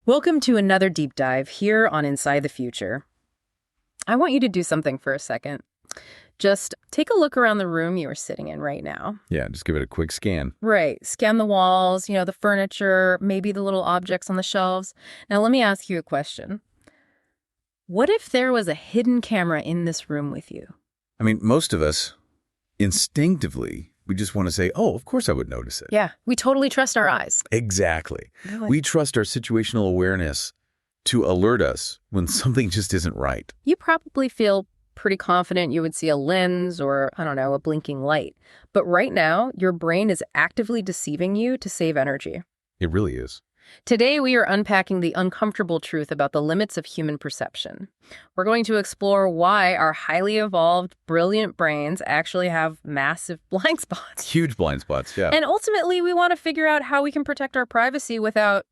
Welcome to another deep dive here on Inside the Future. I want you to do something for a second. Just take a look around the room you are sitting in right now. Yeah, just give it a quick scan. Right. Scan the walls, the furniture, maybe the little objects on the shelves. Now, let me ask you a question. What if there was a hidden camera in this room with you? I mean, most of us, instinctively, we just want to say, oh, of course I would notice it. Yeah, we totally trust our eyes. Exactly. Really? We trust our situational awareness to alert us when something just isn't right. You probably feel pretty confident you would see a lens or, a blinking light. But right now, your brain is actively deceiving you to save energy. It really is. Today, we are unpacking the uncomfortable truth about the limits of human perception. We're going to explore why our highly evolved, brilliant brains actually have massive blind spots. Huge blind spots, yeah. And ultimately, we want to figure out how we can protect our privacy without,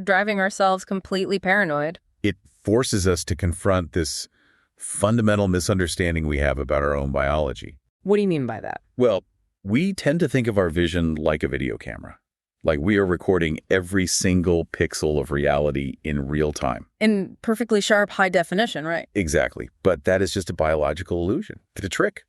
driving ourselves completely paranoid. It forces us to confront this fundamental misunderstanding we have about our own biology. What do you mean by that? Well, we tend to think of our vision like a video camera. Like we are recording every single pixel of reality in real time. In perfectly sharp, high definition, right? Exactly. But that is just a biological illusion. It's a trick.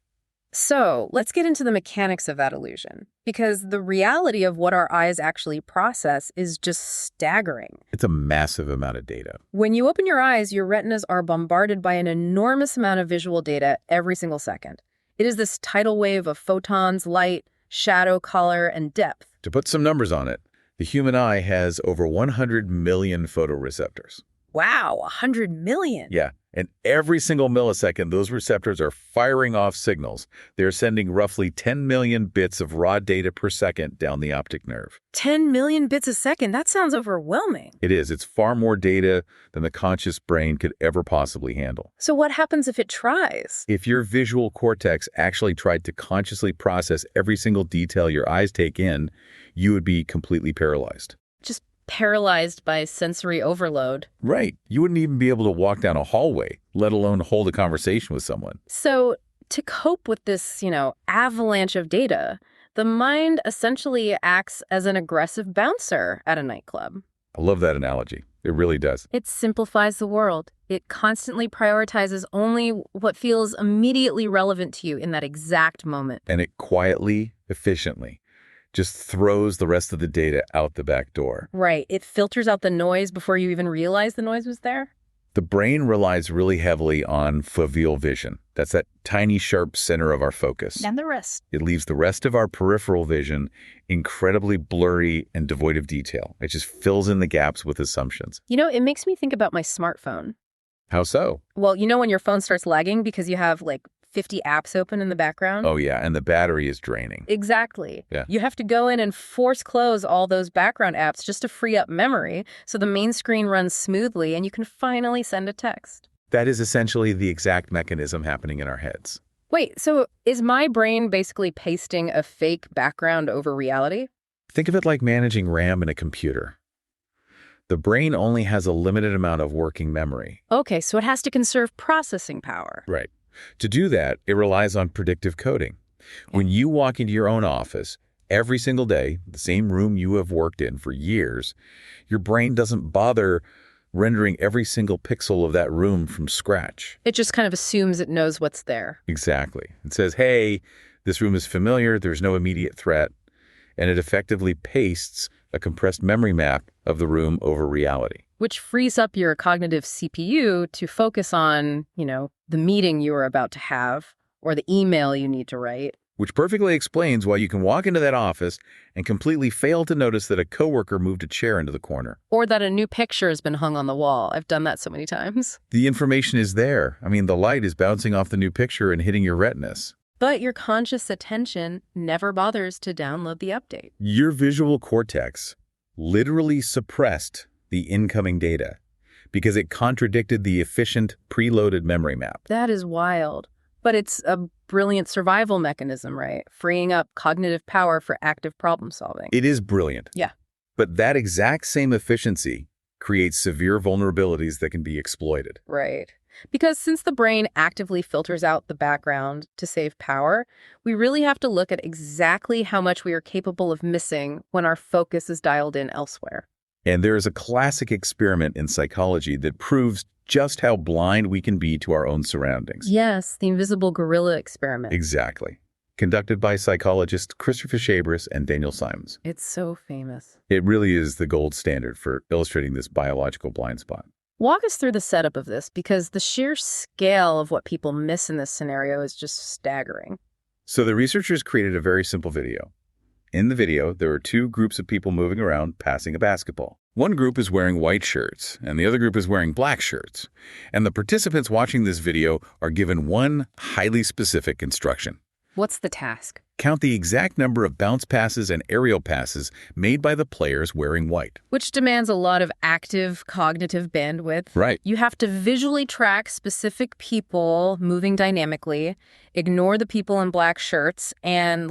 So let's get into the mechanics of that illusion, because the reality of what our eyes actually process is just staggering. It's a massive amount of data. When you open your eyes, your retinas are bombarded by an enormous amount of visual data every single second. It is this tidal wave of photons, light, shadow, color, and depth. To put some numbers on it, the human eye has over 100 million photoreceptors. Wow, 100 million. Yeah, and every single millisecond, those receptors are firing off signals. They're sending roughly 10 million bits of raw data per second down the optic nerve. 10 million bits a second? That sounds overwhelming. It is. It's far more data than the conscious brain could ever possibly handle. So what happens if it tries? If your visual cortex actually tried to consciously process every single detail your eyes take in, you would be completely paralyzed. Just paralyzed by sensory overload. Right. You wouldn't even be able to walk down a hallway, let alone hold a conversation with someone. So to cope with this, avalanche of data, the mind essentially acts as an aggressive bouncer at a nightclub. I love that analogy. It really does. It simplifies the world. It constantly prioritizes only what feels immediately relevant to you in that exact moment. And it quietly, efficiently just throws the rest of the data out the back door. Right. It filters out the noise before you even realize the noise was there. The brain relies really heavily on foveal vision. That's that tiny, sharp center of our focus. And the rest. It leaves the rest of our peripheral vision incredibly blurry and devoid of detail. It just fills in the gaps with assumptions. It makes me think about my smartphone. How so? Well, when your phone starts lagging because you have 50 apps open in the background? Oh, yeah, and the battery is draining. Exactly. Yeah. You have to go in and force close all those background apps just to free up memory so the main screen runs smoothly and you can finally send a text. That is essentially the exact mechanism happening in our heads. Wait, so is my brain basically pasting a fake background over reality? Think of it like managing RAM in a computer. The brain only has a limited amount of working memory. Okay, so it has to conserve processing power. Right. To do that, it relies on predictive coding. When you walk into your own office, every single day, the same room you have worked in for years, your brain doesn't bother rendering every single pixel of that room from scratch. It just kind of assumes it knows what's there. Exactly. It says, hey, this room is familiar, there's no immediate threat, and it effectively pastes a compressed memory map of the room over reality. Which frees up your cognitive CPU to focus on, the meeting you are about to have or the email you need to write. Which perfectly explains why you can walk into that office and completely fail to notice that a coworker moved a chair into the corner. Or that a new picture has been hung on the wall. I've done that so many times. The information is there. I mean, the light is bouncing off the new picture and hitting your retinas. But your conscious attention never bothers to download the update. Your visual cortex literally suppressed the incoming data because it contradicted the efficient preloaded memory map. That is wild. But it's a brilliant survival mechanism, right? Freeing up cognitive power for active problem solving. It is brilliant. Yeah. But that exact same efficiency creates severe vulnerabilities that can be exploited. Right. Because since the brain actively filters out the background to save power, we really have to look at exactly how much we are capable of missing when our focus is dialed in elsewhere. And there is a classic experiment in psychology that proves just how blind we can be to our own surroundings. Yes, the invisible gorilla experiment. Exactly. Conducted by psychologists Christopher Chabris and Daniel Simons. It's so famous. It really is the gold standard for illustrating this biological blind spot. Walk us through the setup of this, because the sheer scale of what people miss in this scenario is just staggering. So the researchers created a very simple video. In the video, there are two groups of people moving around passing a basketball. One group is wearing white shirts, and the other group is wearing black shirts. And the participants watching this video are given one highly specific instruction. What's the task? Count the exact number of bounce passes and aerial passes made by the players wearing white. Which demands a lot of active cognitive bandwidth. Right. You have to visually track specific people moving dynamically, ignore the people in black shirts, and,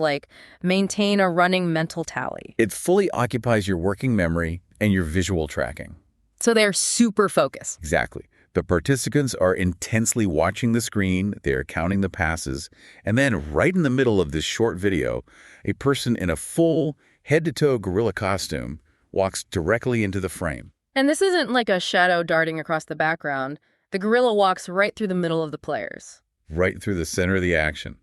maintain a running mental tally. It fully occupies your working memory and your visual tracking. So they're super focused. Exactly. The participants are intensely watching the screen, they're counting the passes, and then right in the middle of this short video, a person in a full head-to-toe gorilla costume walks directly into the frame. And this isn't like a shadow darting across the background. The gorilla walks right through the middle of the players. Right through the center of the action.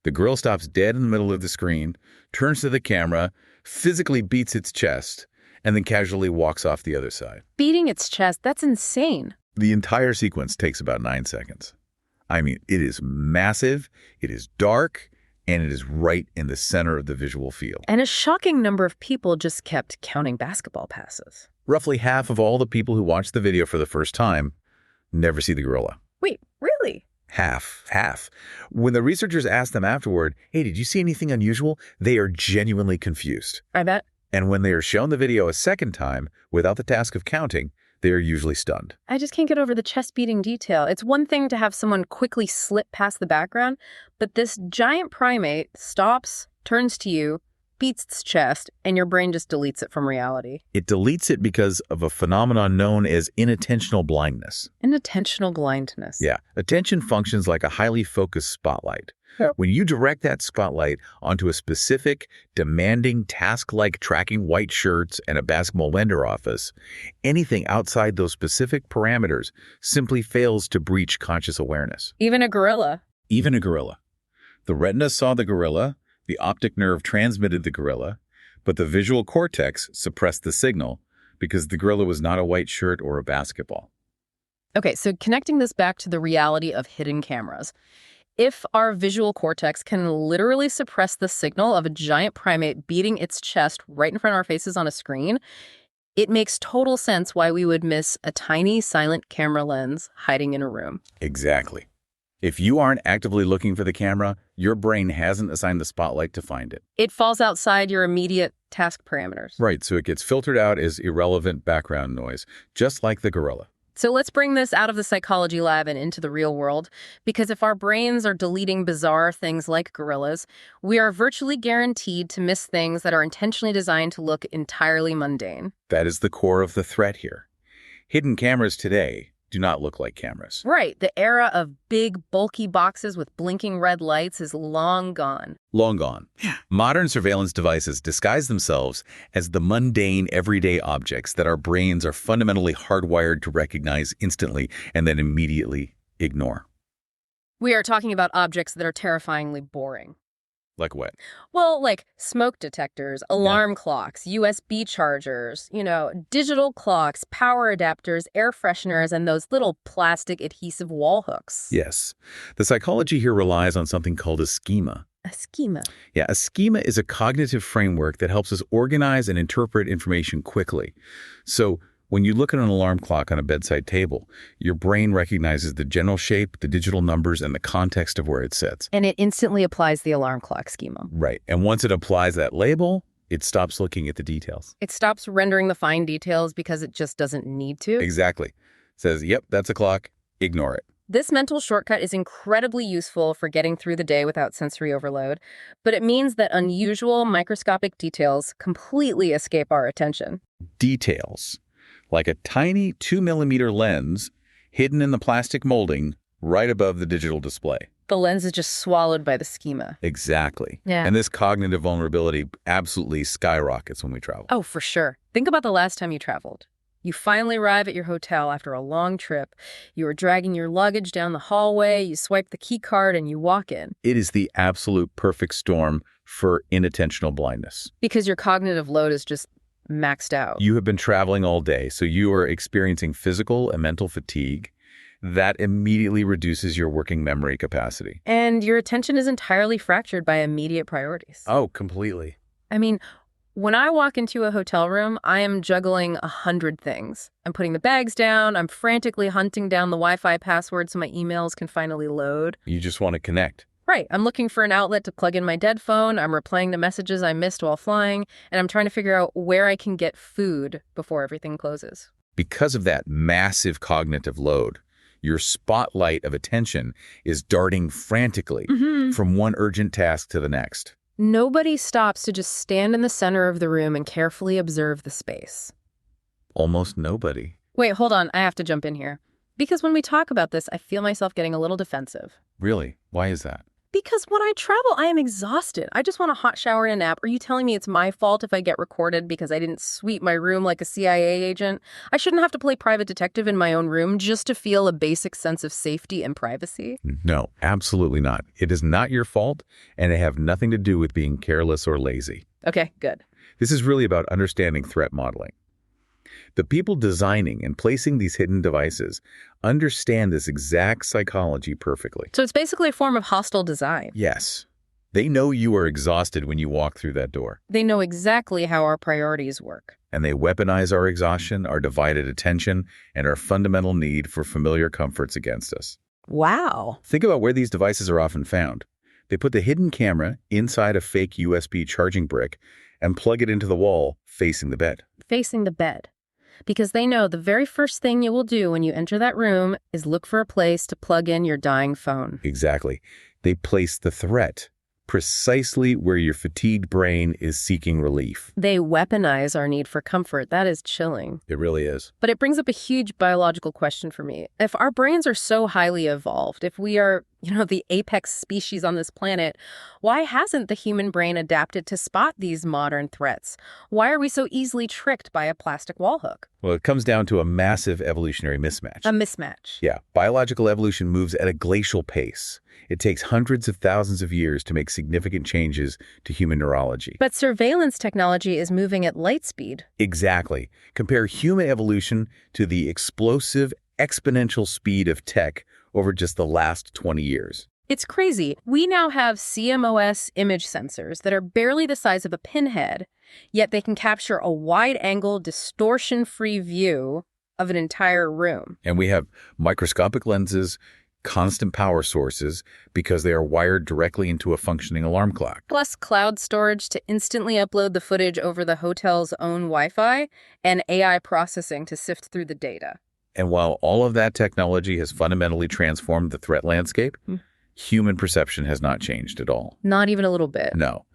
The gorilla stops dead in the middle of the screen, turns to the camera, physically beats its chest, and then casually walks off the other side. Beating its chest, that's insane. The entire sequence takes about 9 seconds. I mean, it is massive, it is dark, and it is right in the center of the visual field. And a shocking number of people just kept counting basketball passes. Roughly half of all the people who watch the video for the first time never see the gorilla. Wait, really? Half. When the researchers asked them afterward, hey, did you see anything unusual? They are genuinely confused. I bet. And when they are shown the video a second time, without the task of counting, they are usually stunned. I just can't get over the chest-beating detail. It's one thing to have someone quickly slip past the background, but this giant primate stops, turns to you, beats its chest, and your brain just deletes it from reality. It deletes it because of a phenomenon known as inattentional blindness. Inattentional blindness. Yeah. Attention functions like a highly focused spotlight. When you direct that spotlight onto a specific, demanding task like tracking white shirts and a basketball lender office, anything outside those specific parameters simply fails to breach conscious awareness. Even a gorilla. Even a gorilla. The retina saw the gorilla, the optic nerve transmitted the gorilla, but the visual cortex suppressed the signal because the gorilla was not a white shirt or a basketball. Okay, so connecting this back to the reality of hidden cameras. If our visual cortex can literally suppress the signal of a giant primate beating its chest right in front of our faces on a screen, it makes total sense why we would miss a tiny silent camera lens hiding in a room. Exactly. If you aren't actively looking for the camera, your brain hasn't assigned the spotlight to find it. It falls outside your immediate task parameters. Right, so it gets filtered out as irrelevant background noise, just like the gorilla. So let's bring this out of the psychology lab and into the real world, because if our brains are deleting bizarre things like gorillas, we are virtually guaranteed to miss things that are intentionally designed to look entirely mundane. That is the core of the threat here. Hidden cameras today do not look like cameras. Right. The era of big, bulky boxes with blinking red lights is long gone. Long gone. Yeah. Modern surveillance devices disguise themselves as the mundane, everyday objects that our brains are fundamentally hardwired to recognize instantly and then immediately ignore. We are talking about objects that are terrifyingly boring. Like what? Well, like smoke detectors, alarm clocks, USB chargers, digital clocks, power adapters, air fresheners, and those little plastic adhesive wall hooks. Yes. The psychology here relies on something called a schema. A schema? Yeah, a schema is a cognitive framework that helps us organize and interpret information quickly. So when you look at an alarm clock on a bedside table, your brain recognizes the general shape, the digital numbers, and the context of where it sits. And it instantly applies the alarm clock schema. Right. And once it applies that label, it stops looking at the details. It stops rendering the fine details because it just doesn't need to. Exactly. It says, yep, that's a clock. Ignore it. This mental shortcut is incredibly useful for getting through the day without sensory overload, but it means that unusual microscopic details completely escape our attention. Details. Like a tiny 2mm lens hidden in the plastic molding right above the digital display. The lens is just swallowed by the schema. Exactly. Yeah. And this cognitive vulnerability absolutely skyrockets when we travel. Oh, for sure. Think about the last time you traveled. You finally arrive at your hotel after a long trip. You are dragging your luggage down the hallway, you swipe the key card, and you walk in. It is the absolute perfect storm for inattentional blindness. Because your cognitive load is just maxed out. You have been traveling all day, so you are experiencing physical and mental fatigue. That immediately reduces your working memory capacity. And your attention is entirely fractured by immediate priorities. Oh, completely. I mean, when I walk into a hotel room, I am juggling 100 things. I'm putting the bags down. I'm frantically hunting down the Wi-Fi password so my emails can finally load. You just want to connect. Right. I'm looking for an outlet to plug in my dead phone. I'm replaying the messages I missed while flying. And I'm trying to figure out where I can get food before everything closes. Because of that massive cognitive load, your spotlight of attention is darting frantically from one urgent task to the next. Nobody stops to just stand in the center of the room and carefully observe the space. Almost nobody. Wait, hold on. I have to jump in here. Because when we talk about this, I feel myself getting a little defensive. Really? Why is that? Because when I travel, I am exhausted. I just want a hot shower and a nap. Are you telling me it's my fault if I get recorded because I didn't sweep my room like a CIA agent? I shouldn't have to play private detective in my own room just to feel a basic sense of safety and privacy? No, absolutely not. It is not your fault, and it have nothing to do with being careless or lazy. Okay, good. This is really about understanding threat modeling. The people designing and placing these hidden devices understand this exact psychology perfectly. So it's basically a form of hostile design. Yes. They know you are exhausted when you walk through that door. They know exactly how our priorities work. And they weaponize our exhaustion, our divided attention, and our fundamental need for familiar comforts against us. Wow. Think about where these devices are often found. They put the hidden camera inside a fake USB charging brick and plug it into the wall facing the bed. Facing the bed. Because they know the very first thing you will do when you enter that room is look for a place to plug in your dying phone. Exactly. They place the threat precisely where your fatigued brain is seeking relief. They weaponize our need for comfort. That is chilling. It really is. But it brings up a huge biological question for me. If our brains are so highly evolved, if we are, the apex species on this planet, why hasn't the human brain adapted to spot these modern threats? Why are we so easily tricked by a plastic wall hook? Well, it comes down to a massive evolutionary mismatch. A mismatch. Yeah. Biological evolution moves at a glacial pace. It takes hundreds of thousands of years to make significant changes to human neurology. But surveillance technology is moving at light speed. Exactly. Compare human evolution to the explosive, exponential speed of tech over just the last 20 years. It's crazy. We now have CMOS image sensors that are barely the size of a pinhead, yet they can capture a wide-angle, distortion-free view of an entire room. And we have microscopic lenses, constant power sources, because they are wired directly into a functioning alarm clock. Plus cloud storage to instantly upload the footage over the hotel's own Wi-Fi, and AI processing to sift through the data. And while all of that technology has fundamentally transformed the threat landscape, human perception has not changed at all. Not even a little bit. No.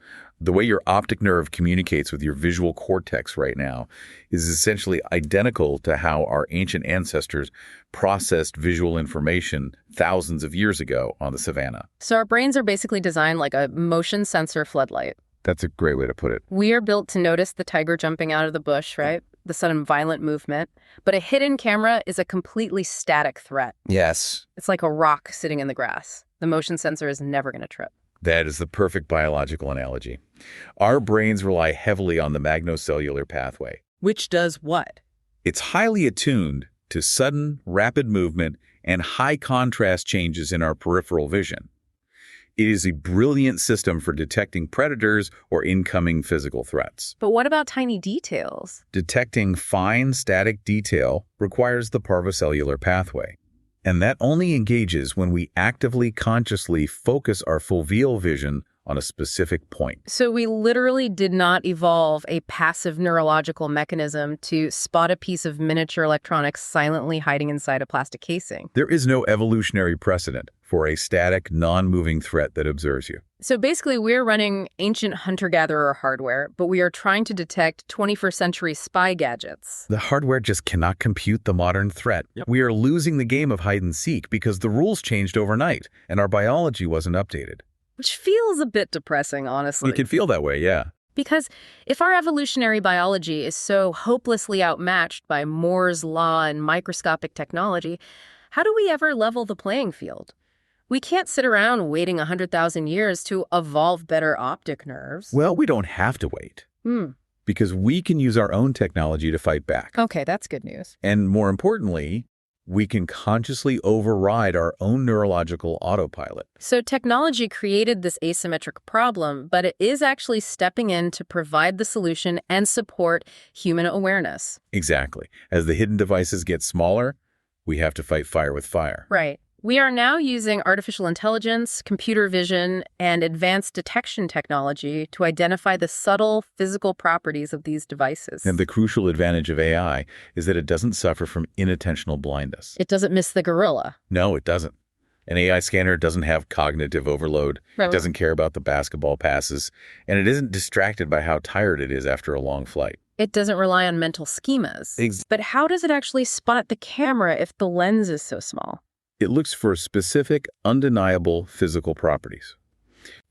The way your optic nerve communicates with your visual cortex right now is essentially identical to how our ancient ancestors processed visual information thousands of years ago on the savannah. So our brains are basically designed like a motion sensor floodlight. That's a great way to put it. We are built to notice the tiger jumping out of the bush, right? The sudden violent movement. But a hidden camera is a completely static threat. Yes. It's like a rock sitting in the grass. The motion sensor is never going to trip. That is the perfect biological analogy. Our brains rely heavily on the magnocellular pathway. Which does what? It's highly attuned to sudden, rapid movement and high contrast changes in our peripheral vision. It is a brilliant system for detecting predators or incoming physical threats. But what about tiny details? Detecting fine static detail requires the parvocellular pathway. And that only engages when we actively, consciously focus our foveal vision on a specific point. So we literally did not evolve a passive neurological mechanism to spot a piece of miniature electronics silently hiding inside a plastic casing. There is no evolutionary precedent for a static, non-moving threat that observes you. So basically, we're running ancient hunter-gatherer hardware, but we are trying to detect 21st century spy gadgets. The hardware just cannot compute the modern threat. Yep. We are losing the game of hide and seek because the rules changed overnight and our biology wasn't updated. Which feels a bit depressing, honestly. You can feel that way, yeah. Because if our evolutionary biology is so hopelessly outmatched by Moore's law and microscopic technology, how do we ever level the playing field? We can't sit around waiting 100,000 years to evolve better optic nerves. Well, we don't have to wait Hmm. because we can use our own technology to fight back. Okay, that's good news. And more importantly, we can consciously override our own neurological autopilot. So technology created this asymmetric problem, but it is actually stepping in to provide the solution and support human awareness. Exactly. As the hidden devices get smaller, we have to fight fire with fire. Right. We are now using artificial intelligence, computer vision, and advanced detection technology to identify the subtle physical properties of these devices. And the crucial advantage of AI is that it doesn't suffer from inattentional blindness. It doesn't miss the gorilla. No, it doesn't. An AI scanner doesn't have cognitive overload, Right. it doesn't care about the basketball passes, and it isn't distracted by how tired it is after a long flight. It doesn't rely on mental schemas. But how does it actually spot the camera if the lens is so small? It looks for specific, undeniable physical properties.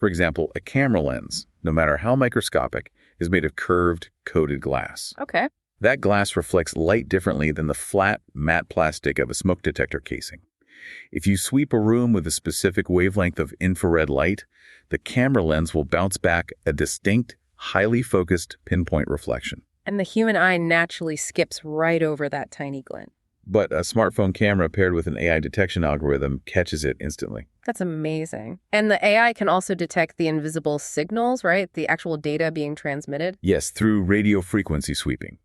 For example, a camera lens, no matter how microscopic, is made of curved, coated glass. Okay. That glass reflects light differently than the flat, matte plastic of a smoke detector casing. If you sweep a room with a specific wavelength of infrared light, the camera lens will bounce back a distinct, highly focused pinpoint reflection. And the human eye naturally skips right over that tiny glint. But a smartphone camera paired with an AI detection algorithm catches it instantly. That's amazing. And the AI can also detect the invisible signals, right? The actual data being transmitted. Yes, through radio frequency sweeping.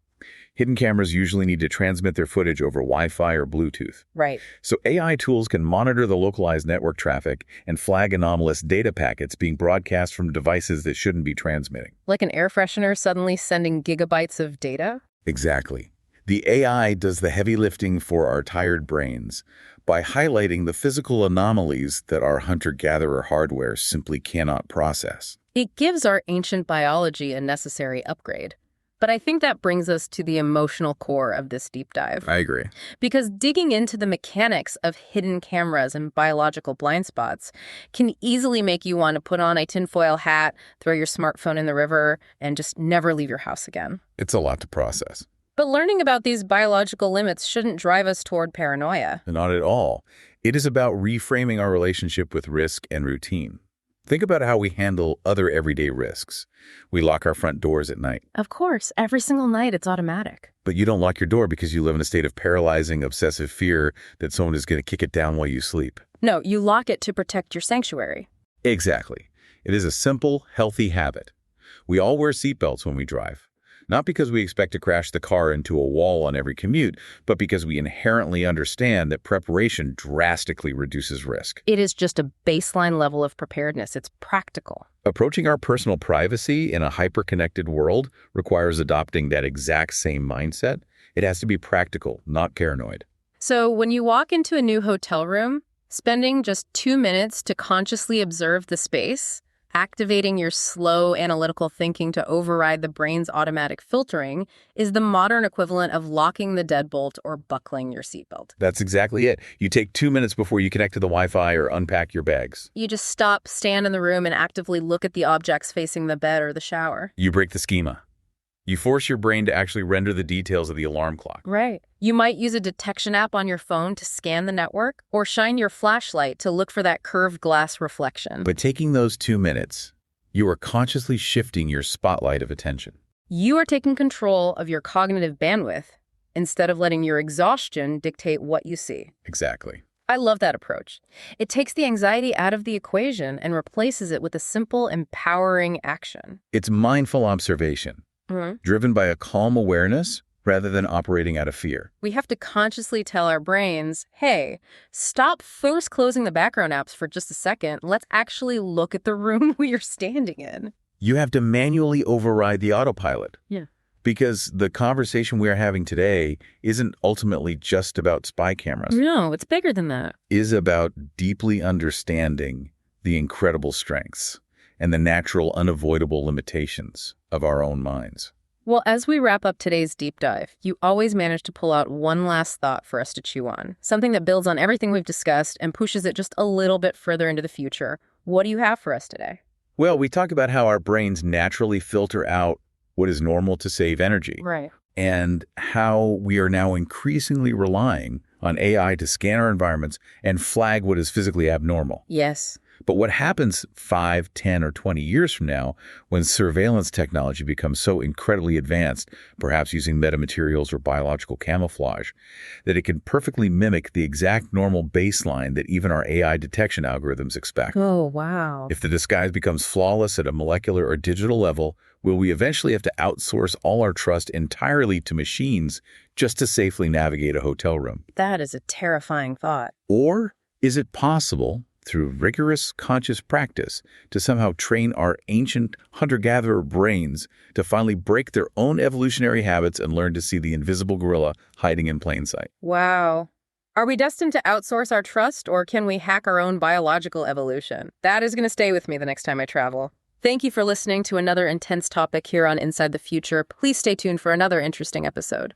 Hidden cameras usually need to transmit their footage over Wi-Fi or Bluetooth. Right. So AI tools can monitor the localized network traffic and flag anomalous data packets being broadcast from devices that shouldn't be transmitting. Like an air freshener suddenly sending gigabytes of data? Exactly. The AI does the heavy lifting for our tired brains by highlighting the physical anomalies that our hunter-gatherer hardware simply cannot process. It gives our ancient biology a necessary upgrade. But I think that brings us to the emotional core of this deep dive. I agree. Because digging into the mechanics of hidden cameras and biological blind spots can easily make you want to put on a tinfoil hat, throw your smartphone in the river, and just never leave your house again. It's a lot to process. But learning about these biological limits shouldn't drive us toward paranoia. Not at all. It is about reframing our relationship with risk and routine. Think about how we handle other everyday risks. We lock our front doors at night. Of course, every single night it's automatic. But you don't lock your door because you live in a state of paralyzing, obsessive fear that someone is going to kick it down while you sleep. No, you lock it to protect your sanctuary. Exactly. It is a simple, healthy habit. We all wear seatbelts when we drive. Not because we expect to crash the car into a wall on every commute, but because we inherently understand that preparation drastically reduces risk. It is just a baseline level of preparedness. It's practical. Approaching our personal privacy in a hyper-connected world requires adopting that exact same mindset. It has to be practical, not paranoid. So when you walk into a new hotel room, spending just 2 minutes to consciously observe the space, activating your slow analytical thinking to override the brain's automatic filtering is the modern equivalent of locking the deadbolt or buckling your seatbelt. That's exactly it. You take 2 minutes before you connect to the Wi-Fi or unpack your bags. You just stop, stand in the room, and actively look at the objects facing the bed or the shower. You break the schema. You force your brain to actually render the details of the alarm clock. Right. You might use a detection app on your phone to scan the network or shine your flashlight to look for that curved glass reflection. But taking those 2 minutes, you are consciously shifting your spotlight of attention. You are taking control of your cognitive bandwidth instead of letting your exhaustion dictate what you see. Exactly. I love that approach. It takes the anxiety out of the equation and replaces it with a simple, empowering action. It's mindful observation, driven by a calm awareness rather than operating out of fear. We have to consciously tell our brains, hey, stop first closing the background apps for just a second. Let's actually look at the room we are standing in. You have to manually override the autopilot. Yeah. Because the conversation we are having today isn't ultimately just about spy cameras. No, it's bigger than that. It is about deeply understanding the incredible strengths and the natural, unavoidable limitations of our own minds. Well, as we wrap up today's deep dive, you always manage to pull out one last thought for us to chew on, something that builds on everything we've discussed and pushes it just a little bit further into the future. What do you have for us today? Well, we talk about how our brains naturally filter out what is normal to save energy, Right. and how we are now increasingly relying on AI to scan our environments and flag what is physically abnormal. Yes. But what happens 5, 10, or 20 years from now when surveillance technology becomes so incredibly advanced, perhaps using metamaterials or biological camouflage, that it can perfectly mimic the exact normal baseline that even our AI detection algorithms expect? Oh, wow. If the disguise becomes flawless at a molecular or digital level, will we eventually have to outsource all our trust entirely to machines just to safely navigate a hotel room? That is a terrifying thought. Or is it possible, through rigorous conscious practice, to somehow train our ancient hunter-gatherer brains to finally break their own evolutionary habits and learn to see the invisible gorilla hiding in plain sight? Wow. Are we destined to outsource our trust, or can we hack our own biological evolution? That is going to stay with me the next time I travel. Thank you for listening to another intense topic here on Inside the Future. Please stay tuned for another interesting episode.